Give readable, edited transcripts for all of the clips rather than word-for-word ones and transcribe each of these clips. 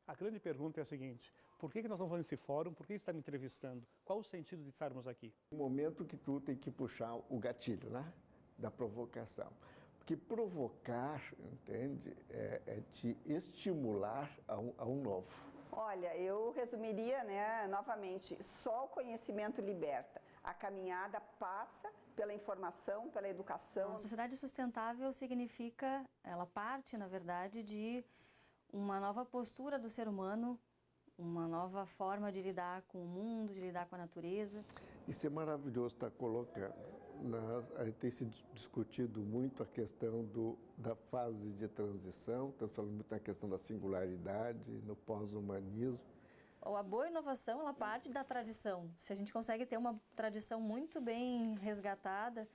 A grande pergunta é a seguinte: por que nós estamos fazendo esse fórum? Por que você está me entrevistando? Qual o sentido de estarmos aqui? O momento que tu tem que puxar o gatilho, né? Da provocação. Porque provocar, entende, é te estimular a um novo. Olha, eu resumiria, né, novamente, só o conhecimento liberta. A caminhada passa pela informação, pela educação. A sociedade sustentável significa, ela parte, na verdade, de uma nova postura do ser humano, uma nova forma de lidar com o mundo, de lidar com a natureza. Isso é maravilhoso estar colocando. Tem se discutido muito a questão da fase de transição, estamos falando muito na questão da singularidade, no pós-humanismo. A boa inovação, ela parte da tradição. Se a gente consegue ter uma tradição muito bem resgatada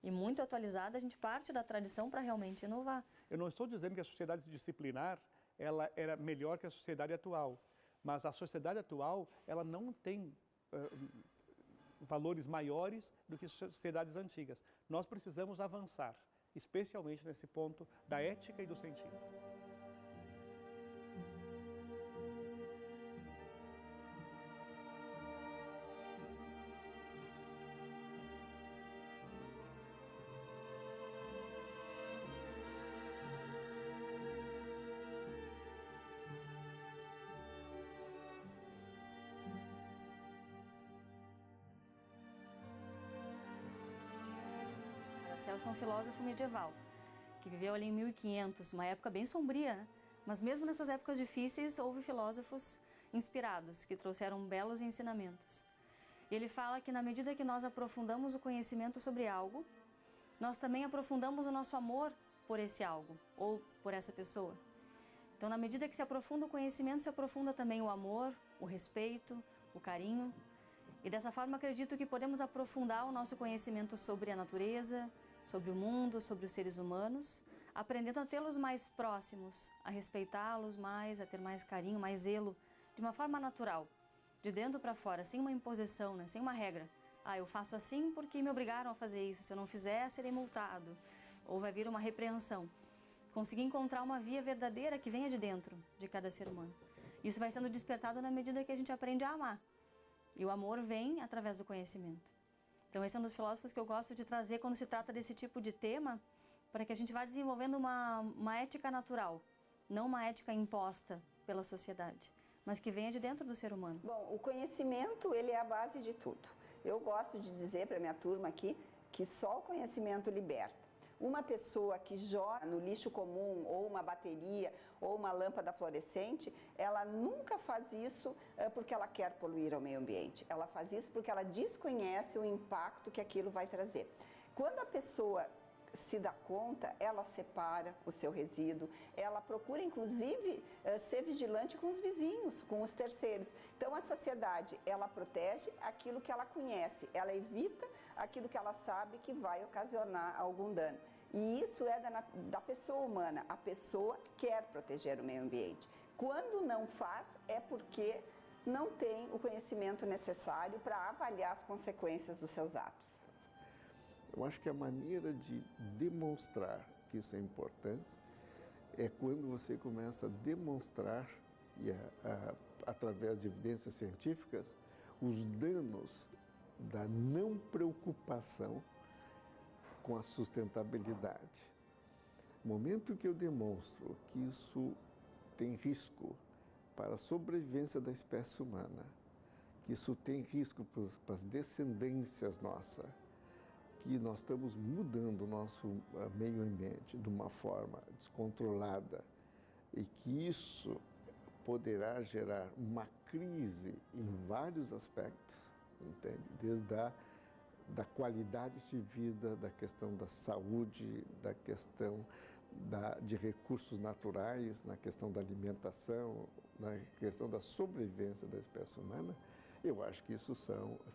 e muito atualizada, a gente parte da tradição para realmente inovar. Eu não estou dizendo que a sociedade disciplinar ela era melhor que a sociedade atual, mas a sociedade atual ela não tem valores maiores do que sociedades antigas. Nós precisamos avançar, especialmente nesse ponto da ética e do sentido. Celso é um filósofo medieval, que viveu ali em 1500, uma época bem sombria, né? Mas mesmo nessas épocas difíceis, houve filósofos inspirados, que trouxeram belos ensinamentos. E ele fala que na medida que nós aprofundamos o conhecimento sobre algo, nós também aprofundamos o nosso amor por esse algo, ou por essa pessoa. Então, na medida que se aprofunda o conhecimento, se aprofunda também o amor, o respeito, o carinho. E dessa forma, acredito que podemos aprofundar o nosso conhecimento sobre a natureza, sobre o mundo, sobre os seres humanos, aprendendo a tê-los mais próximos, a respeitá-los mais, a ter mais carinho, mais zelo, de uma forma natural, de dentro para fora, sem uma imposição, né? Sem uma regra. Eu faço assim porque me obrigaram a fazer isso, se eu não fizer, serei multado, ou vai vir uma repreensão. Conseguir encontrar uma via verdadeira que venha de dentro de cada ser humano. Isso vai sendo despertado na medida que a gente aprende a amar. E o amor vem através do conhecimento. Então esse é um dos filósofos que eu gosto de trazer quando se trata desse tipo de tema, para que a gente vá desenvolvendo uma ética natural, não uma ética imposta pela sociedade, mas que venha de dentro do ser humano. Bom, o conhecimento, ele é a base de tudo. Eu gosto de dizer para a minha turma aqui que só o conhecimento liberta. Uma pessoa que joga no lixo comum, ou uma bateria, ou uma lâmpada fluorescente, ela nunca faz isso porque ela quer poluir o meio ambiente. Ela faz isso porque ela desconhece o impacto que aquilo vai trazer. Quando a pessoa se dá conta, ela separa o seu resíduo, ela procura inclusive ser vigilante com os vizinhos, com os terceiros. Então a sociedade, ela protege aquilo que ela conhece, ela evita aquilo que ela sabe que vai ocasionar algum dano. E isso é da pessoa humana, a pessoa quer proteger o meio ambiente. Quando não faz, é porque não tem o conhecimento necessário para avaliar as consequências dos seus atos. Eu acho que a maneira de demonstrar que isso é importante é quando você começa a demonstrar, através de evidências científicas, os danos da não preocupação com a sustentabilidade. No momento que eu demonstro que isso tem risco para a sobrevivência da espécie humana, que isso tem risco para as descendências nossas, que nós estamos mudando o nosso meio ambiente de uma forma descontrolada e que isso poderá gerar uma crise em vários aspectos, entende? Desde da qualidade de vida, da questão da saúde, da questão de recursos naturais, na questão da alimentação, na questão da sobrevivência da espécie humana, eu acho que isso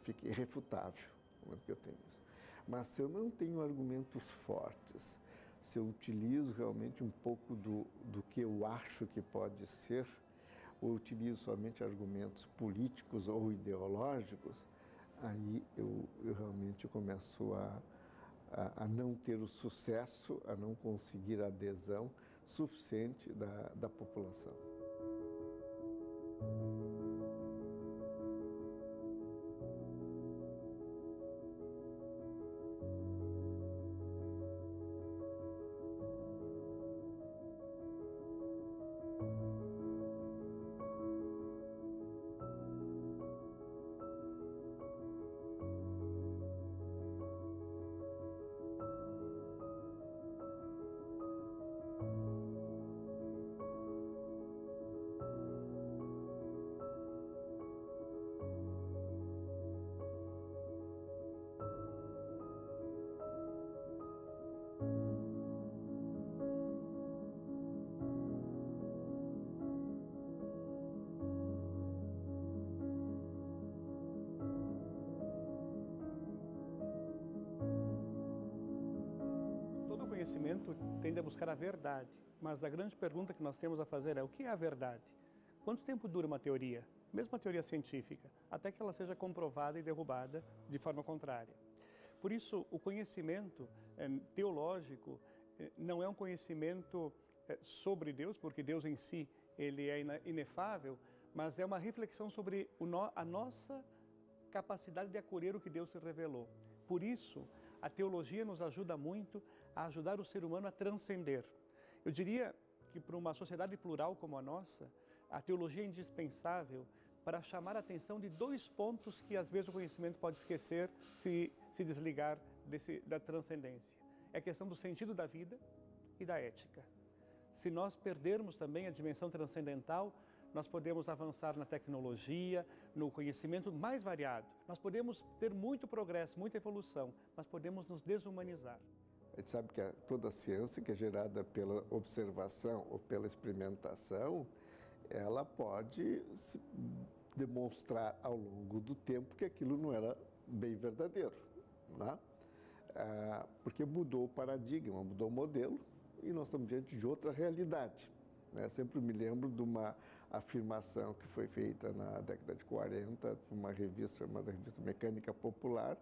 fica irrefutável, no momento que eu tenho isso. Mas se eu não tenho argumentos fortes, se eu utilizo realmente um pouco do que eu acho que pode ser, ou utilizo somente argumentos políticos ou ideológicos, aí eu realmente começo a não ter o sucesso, a não conseguir a adesão suficiente da população. Conhecimento tende a buscar a verdade, mas a grande pergunta que nós temos a fazer é: o que é a verdade? Quanto tempo dura uma teoria, mesmo uma teoria científica, até que ela seja comprovada e derrubada de forma contrária? Por isso, o conhecimento teológico não é um conhecimento sobre Deus, porque Deus em si ele é inefável, mas é uma reflexão sobre a nossa capacidade de acolher o que Deus se revelou. Por isso, a teologia nos ajuda muito a ajudar o ser humano a transcender. Eu diria que para uma sociedade plural como a nossa, a teologia é indispensável para chamar a atenção de dois pontos que às vezes o conhecimento pode esquecer se desligar da transcendência. É a questão do sentido da vida e da ética. Se nós perdermos também a dimensão transcendental, nós podemos avançar na tecnologia, no conhecimento mais variado. Nós podemos ter muito progresso, muita evolução, mas podemos nos desumanizar. A gente sabe que toda a ciência que é gerada pela observação ou pela experimentação, ela pode demonstrar ao longo do tempo que aquilo não era bem verdadeiro, né? Porque mudou o paradigma, mudou o modelo e nós estamos diante de outra realidade. Sempre me lembro de uma afirmação que foi feita na década de 40 por uma revista chamada Revista Mecânica Popular,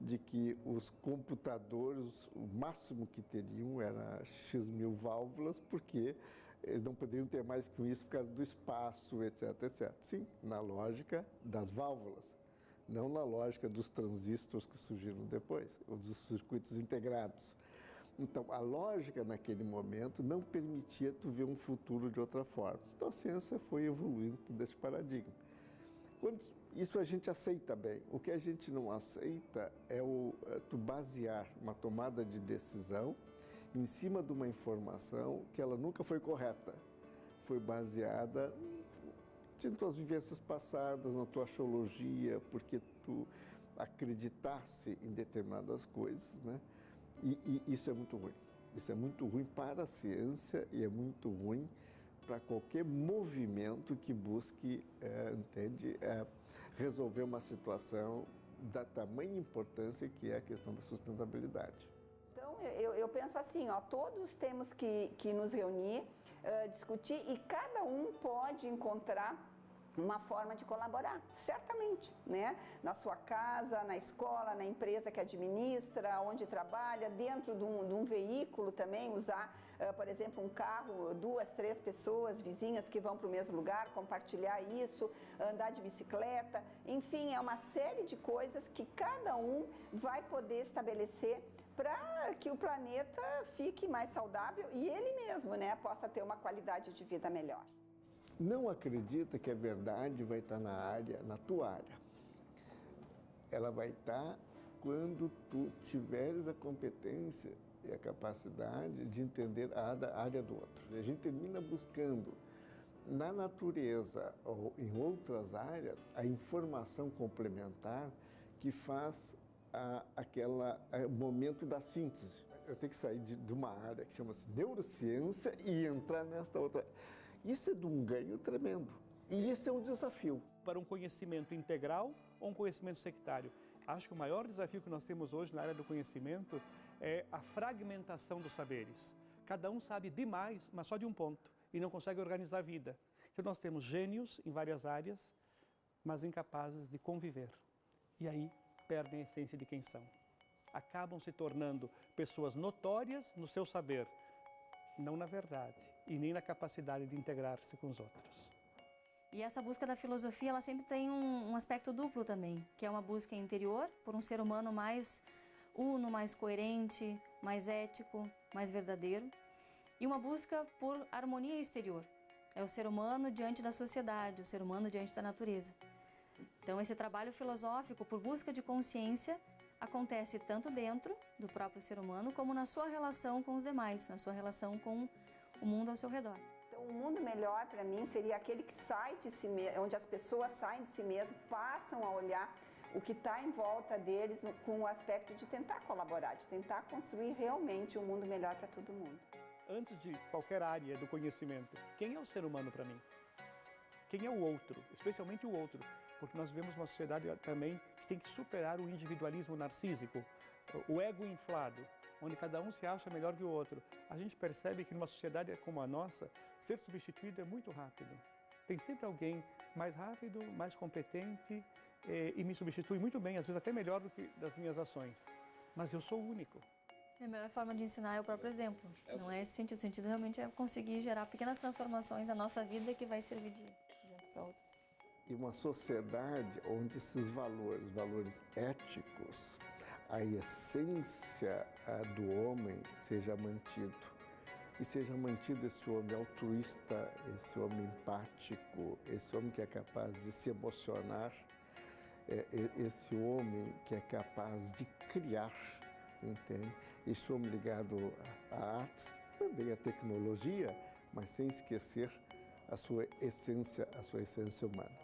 de que os computadores, o máximo que teriam era X mil válvulas, porque eles não poderiam ter mais com isso por causa do espaço, etc, etc. Sim, na lógica das válvulas, não na lógica dos transistores que surgiram depois, ou dos circuitos integrados. Então, a lógica naquele momento não permitia tu ver um futuro de outra forma. Então, a ciência foi evoluindo desse paradigma. Isso a gente aceita bem. O que a gente não aceita é tu basear uma tomada de decisão em cima de uma informação que ela nunca foi correta. Foi baseada em tuas vivências passadas, na tua axiologia, porque tu acreditasse em determinadas coisas, né? E isso é muito ruim. Isso é muito ruim para a ciência e é muito ruim para qualquer movimento que busque, resolver uma situação da tamanha importância que é a questão da sustentabilidade. Então, eu penso assim, todos temos que nos reunir, discutir e cada um pode encontrar uma forma de colaborar, certamente, né? Na sua casa, na escola, na empresa que administra, onde trabalha, dentro de um veículo também, usar, por exemplo, um carro, 2, 3 pessoas, vizinhas que vão para o mesmo lugar, compartilhar isso, andar de bicicleta, enfim, é uma série de coisas que cada um vai poder estabelecer para que o planeta fique mais saudável e ele mesmo, né, possa ter uma qualidade de vida melhor. Não acredita que a verdade vai estar na tua área. Ela vai estar quando tu tiveres a competência e a capacidade de entender a área do outro. A gente termina buscando na natureza ou em outras áreas a informação complementar que faz aquele momento da síntese. Eu tenho que sair de uma área que chama-se neurociência e entrar nesta outra. Isso é de um ganho tremendo. E esse é um desafio. Para um conhecimento integral ou um conhecimento sectário? Acho que o maior desafio que nós temos hoje na área do conhecimento é a fragmentação dos saberes. Cada um sabe demais, mas só de um ponto, e não consegue organizar a vida. Então nós temos gênios em várias áreas, mas incapazes de conviver. E aí perdem a essência de quem são. Acabam se tornando pessoas notórias no seu saber, não na verdade, e nem na capacidade de integrar-se com os outros. E essa busca da filosofia, ela sempre tem um aspecto duplo também, que é uma busca interior, por um ser humano mais uno, mais coerente, mais ético, mais verdadeiro, e uma busca por harmonia exterior. É o ser humano diante da sociedade, o ser humano diante da natureza. Então, esse trabalho filosófico por busca de consciência acontece tanto dentro do próprio ser humano, como na sua relação com os demais, na sua relação com o mundo ao seu redor. Então, um mundo melhor para mim seria aquele que sai de si mesmo, onde as pessoas saem de si mesmo, passam a olhar o que está em volta deles com o aspecto de tentar colaborar, de tentar construir realmente um mundo melhor para todo mundo. Antes de qualquer área do conhecimento, quem é o ser humano para mim? Quem é o outro, especialmente o outro? Porque nós vivemos uma sociedade também que tem que superar o individualismo narcísico, o ego inflado, onde cada um se acha melhor que o outro. A gente percebe que numa sociedade como a nossa, ser substituído é muito rápido. Tem sempre alguém mais rápido, mais competente e me substitui muito bem, às vezes até melhor do que das minhas ações. Mas eu sou único. A melhor forma de ensinar é o próprio exemplo. Não é esse sentido. O sentido realmente é conseguir gerar pequenas transformações na nossa vida que vai servir de exemplo para outros. E uma sociedade onde esses valores éticos, a essência do homem seja mantido. E seja mantido esse homem altruísta, esse homem empático, esse homem que é capaz de se emocionar, esse homem que é capaz de criar, entende? Esse homem ligado à arte, também à tecnologia, mas sem esquecer a sua essência humana.